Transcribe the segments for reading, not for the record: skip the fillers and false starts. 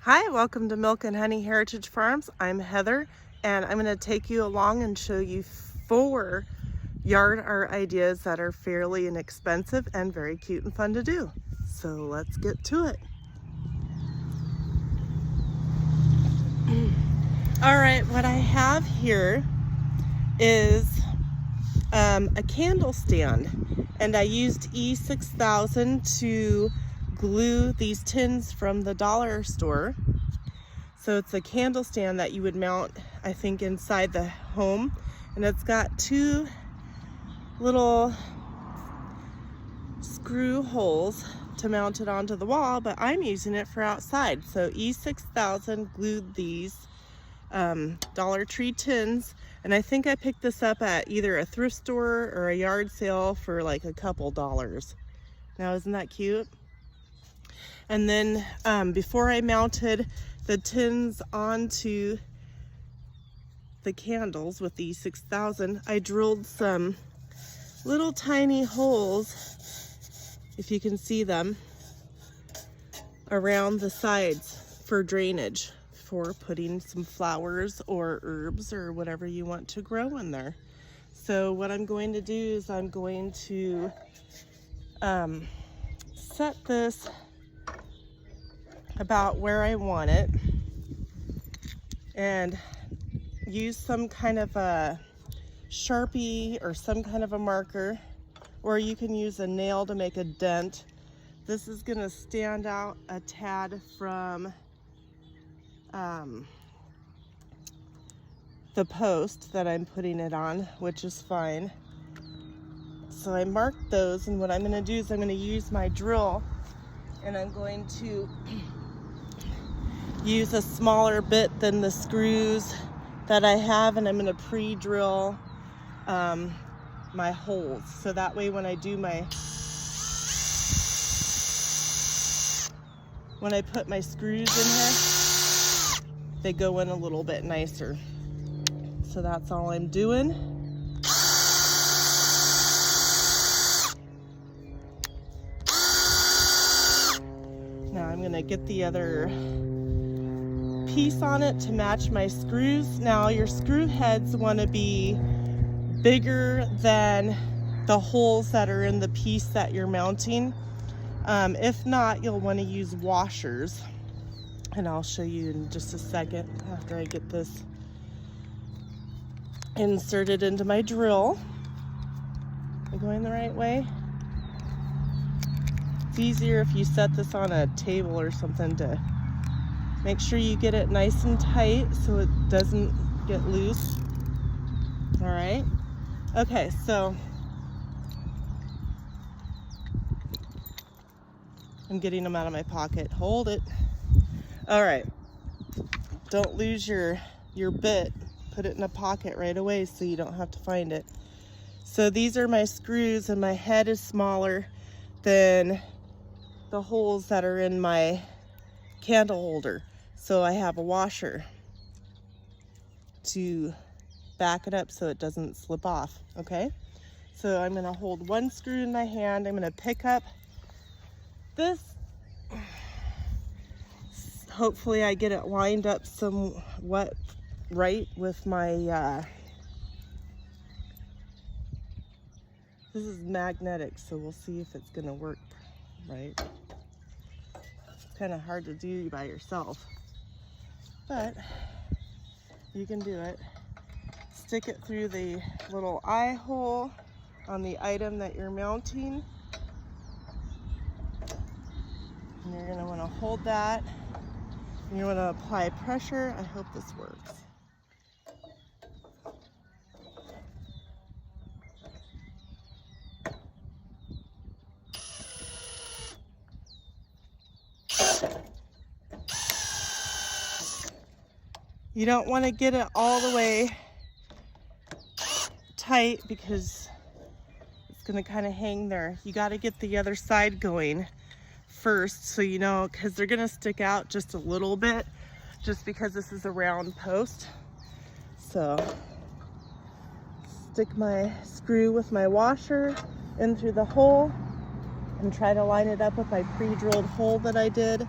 Hi, welcome to Milk and Honey Heritage Farms. I'm Heather, and I'm going to take you along and show you 4 yard art ideas that are fairly inexpensive and very cute and fun to do. So let's get to it. All right, what I have here is a candle stand, and I used E6000 to glue these tins from the dollar store. So it's a candle stand that you would mount, I think, inside the home, and it's got 2 little screw holes to mount it onto the wall, but I'm using it for outside. So E6000 glued these Dollar Tree tins, and I think I picked this up at either a thrift store or a yard sale for like a couple dollars. Now, isn't that cute? And then before I mounted the tins onto the candles with the E6000, I drilled some little tiny holes, if you can see them, around the sides for drainage, for putting some flowers or herbs or whatever you want to grow in there. So what I'm going to do is I'm going to set this about where I want it and use some kind of a Sharpie or some kind of a marker, or you can use a nail to make a dent. This is going to stand out a tad from the post that I'm putting it on, which is fine. So I marked those, and what I'm going to do is I'm going to use my drill, and I'm going to use a smaller bit than the screws that I have, and I'm going to pre-drill my holes, so that way when I do when I put my screws in here, they go in a little bit nicer. So that's all I'm doing. Now I'm gonna get the other piece on it to match my screws. Now your screw heads want to be bigger than the holes that are in the piece that you're mounting. If not, you'll want to use washers, and I'll show you in just a second after I get this inserted into my drill. Am I going the right way? It's easier if you set this on a table or something to make sure you get it nice and tight so it doesn't get loose. All right. Okay, so I'm getting them out of my pocket. Hold it. All right. Don't lose your bit. Put it in a pocket right away so you don't have to find it. So these are my screws, and my head is smaller than the holes that are in my candle holder. So I have a washer to back it up so it doesn't slip off, okay? So I'm gonna hold one screw in my hand. I'm gonna pick up this. Hopefully I get it lined up somewhat right with my, this is magnetic, so we'll see if it's gonna work right. It's kind of hard to do by yourself, but you can do it. Stick it through the little eye hole on the item that you're mounting. And you're gonna wanna hold that. And you wanna apply pressure. I hope this works. You don't wanna get it all the way tight because it's gonna kind of hang there. You got to get the other side going first, so you know, because they're gonna stick out just a little bit just because this is a round post. So stick my screw with my washer in through the hole and try to line it up with my pre-drilled hole that I did.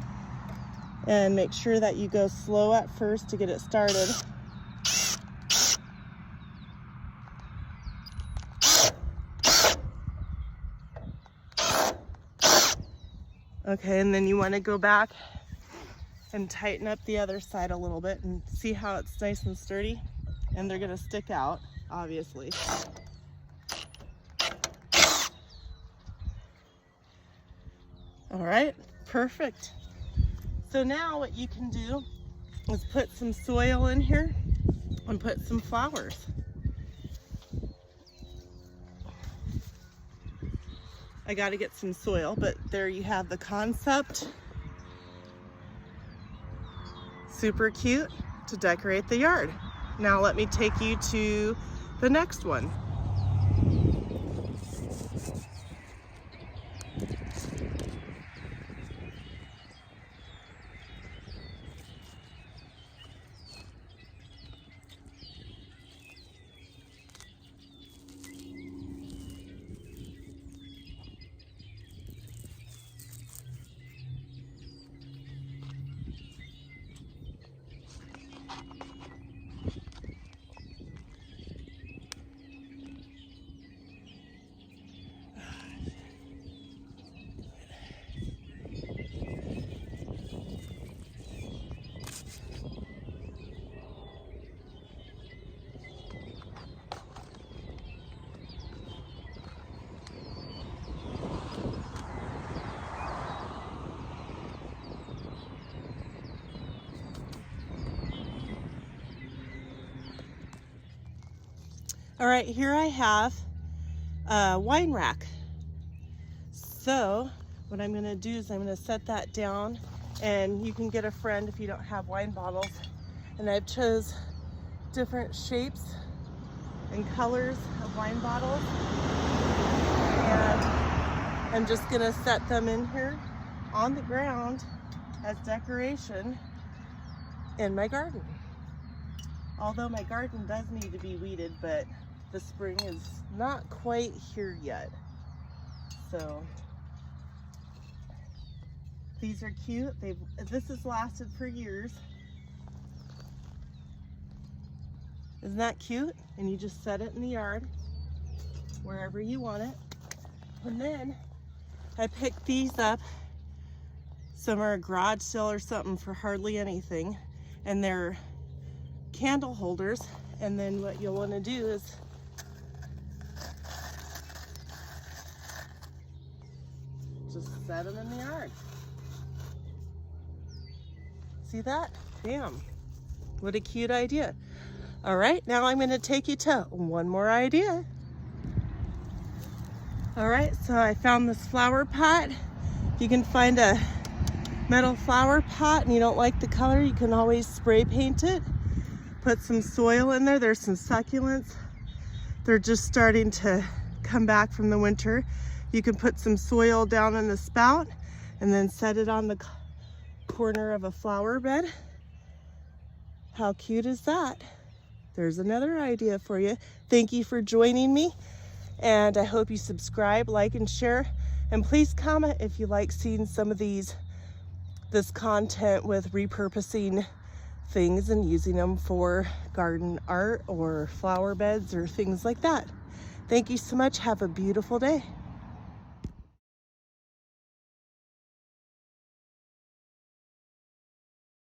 And make sure that you go slow at first to get it started. Okay, and then you want to go back and tighten up the other side a little bit and see how it's nice and sturdy. And they're gonna stick out, obviously. All right, perfect. So now what you can do is put some soil in here and put some flowers. I got to get some soil, but there you have the concept. Super cute to decorate the yard. Now let me take you to the next one. All right, here I have a wine rack. So what I'm gonna do is I'm gonna set that down, and you can get a friend if you don't have wine bottles. And I've chose different shapes and colors of wine bottles. And I'm just gonna set them in here on the ground as decoration in my garden. Although my garden does need to be weeded, but the spring is not quite here yet. So these are cute. This has lasted for years. Isn't that cute? And you just set it in the yard wherever you want it. And then I picked these up. Some are a garage sale or something for hardly anything, and they're candle holders. And then what you'll want to do is just set them in the yard. See that? Bam. What a cute idea. All right, now I'm going to take you to one more idea. All right, so I found this flower pot. If you can find a metal flower pot and you don't like the color, you can always spray paint it. Put some soil in there. There's some succulents. They're just starting to come back from the winter. You can put some soil down in the spout and then set it on the corner of a flower bed. How cute is that? There's another idea for you. Thank you for joining me, and I hope you subscribe, like, and share. And please comment if you like seeing some of this content with repurposing things and using them for garden art or flower beds or things like that. Thank you so much. Have a beautiful day.